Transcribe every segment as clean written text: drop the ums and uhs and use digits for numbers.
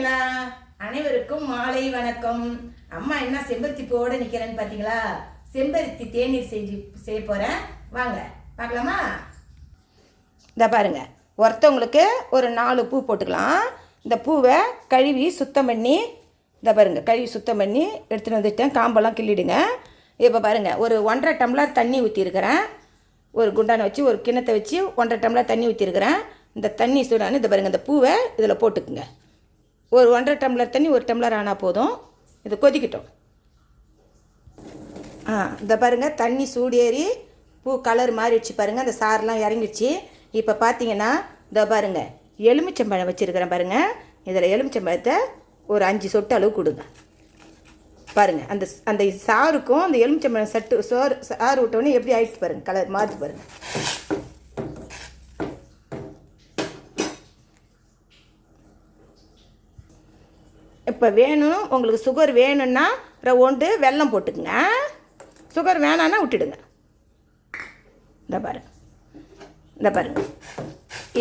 இருக்கீங்களா? அனைவருக்கும் மாலை வணக்கம். அம்மா என்ன செம்பருத்தி பூவோட நிக்கிறேன்னு பாத்தீங்களா? செம்பருத்தி தேநீர் செய்ய போறேன். வாங்க பார்க்கலாமா? இந்த பாருங்க, ஒருத்தவங்களுக்கு ஒரு 4 பூ போட்டுக்கலாம். இந்த பூவை கழுவி சுத்தம் பண்ணி இந்த பாருங்க, கழுவி சுத்தம் பண்ணி எடுத்துகிட்டு வந்துட்டேன். காம்பெல்லாம் கிள்ளிடுங்க. இப்போ பாருங்கள், ஒரு 1.5 டம்ளர் தண்ணி ஊற்றிருக்கிறேன். ஒரு குண்டானை வச்சு ஒரு கிண்ணத்தை வச்சு 1.5 டம்ளர் தண்ணி ஊற்றிருக்கிறேன். இந்த தண்ணி சூடானு இந்த பாருங்கள், இந்த பூவை இதில் போட்டுக்குங்க. ஒரு 1.5 டம்ளர் தண்ணி 1 டம்ளர் ஆனால் போதும். இது கொதிக்கட்டும். இந்த பாருங்கள், தண்ணி சூடேறி பூ கலர் மாறிடுச்சு பாருங்கள். அந்த சாரெலாம் இறங்கிடுச்சு. இப்போ பார்த்தீங்கன்னா இந்த பாருங்கள், எலுமிச்சம்பழம் வச்சுருக்கிறேன் பாருங்கள். இதில் எலுமிச்சம்பழத்தை ஒரு 5 சொட்டு அளவு கொடுங்க. பாருங்கள், அந்த அந்த சாருக்கும் அந்த எலுமிச்சம்பழம் சாறு விட்டோன்னே எப்படி ஆயிடுச்சு பாருங்கள், கலர் மாற்றி பாருங்கள். இப்போ வேணும், உங்களுக்கு சுகர் வேணும்னா ஒன்று வெல்லம் போட்டுக்குங்க. சுகர் வேணான்னா விட்டுடுங்க. இந்த பாருங்கள்,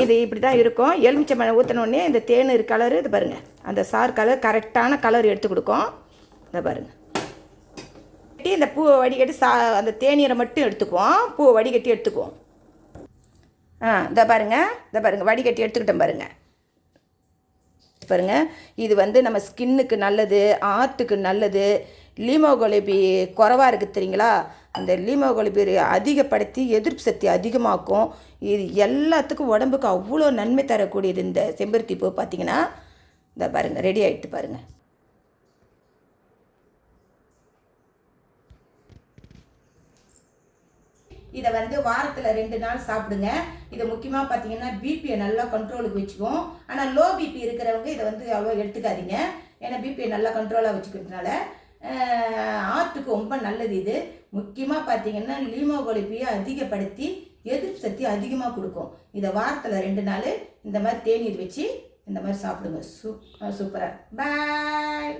இது இப்படி தான் இருக்கும். எலுமிச்சம்பழம் ஊற்றினோடனே இந்த தேநீர் கலரு இது பாருங்கள், அந்த சார் கலர் கரெக்டான கலர் எடுத்து கொடுக்கும். இந்த பாருங்கள், இந்த பூவை வடிகட்டி அந்த தேநீரை மட்டும் எடுத்துக்குவோம். பூவை வடிகட்டி எடுத்துக்குவோம். இந்த பாருங்கள், வடிகட்டி எடுத்துக்கிட்டோம் பாருங்கள். இது நம்ம ஸ்கின்னுக்கு நல்லது, ஆர்ட்டுக்கு நல்லது. லீமோகுளோபி குறைவாக இருக்குது தெரியுங்களா? அந்த லீமோகுளோபி அதிகப்படுத்தி எதிர்ப்பு சக்தி அதிகமாக்கும். இது எல்லாத்துக்கும் உடம்புக்கு அவ்வளோ நன்மை தரக்கூடியது. இந்த செம்பருத்தி பூ பார்த்திங்கன்னா இந்த பாருங்கள், ரெடி ஆகிட்டு பாருங்கள். இதை வாரத்தில் 2 நாள் சாப்பிடுங்க. இதை முக்கியமாக பார்த்தீங்கன்னா பிபியை நல்லா கண்ட்ரோலுக்கு வச்சுக்குவோம். ஆனால் லோ பிபி இருக்கிறவங்க இதை அவ்வளோ எடுத்துக்காதீங்க. ஏன்னா பிபியை நல்லா கண்ட்ரோலாக வச்சுக்கிறதுனால ஆர்ட்டுக்கு ரொம்ப நல்லது. இது முக்கியமாக பார்த்தீங்கன்னா லீமோகுளோபியை அதிகப்படுத்தி எதிர்ப்பு சக்தி அதிகமாக கொடுக்கும். இதை வாரத்தில் 2 நாள் இந்த மாதிரி தேநீர் வச்சு இந்த மாதிரி சாப்பிடுங்க. சூப்பராக. பாய்.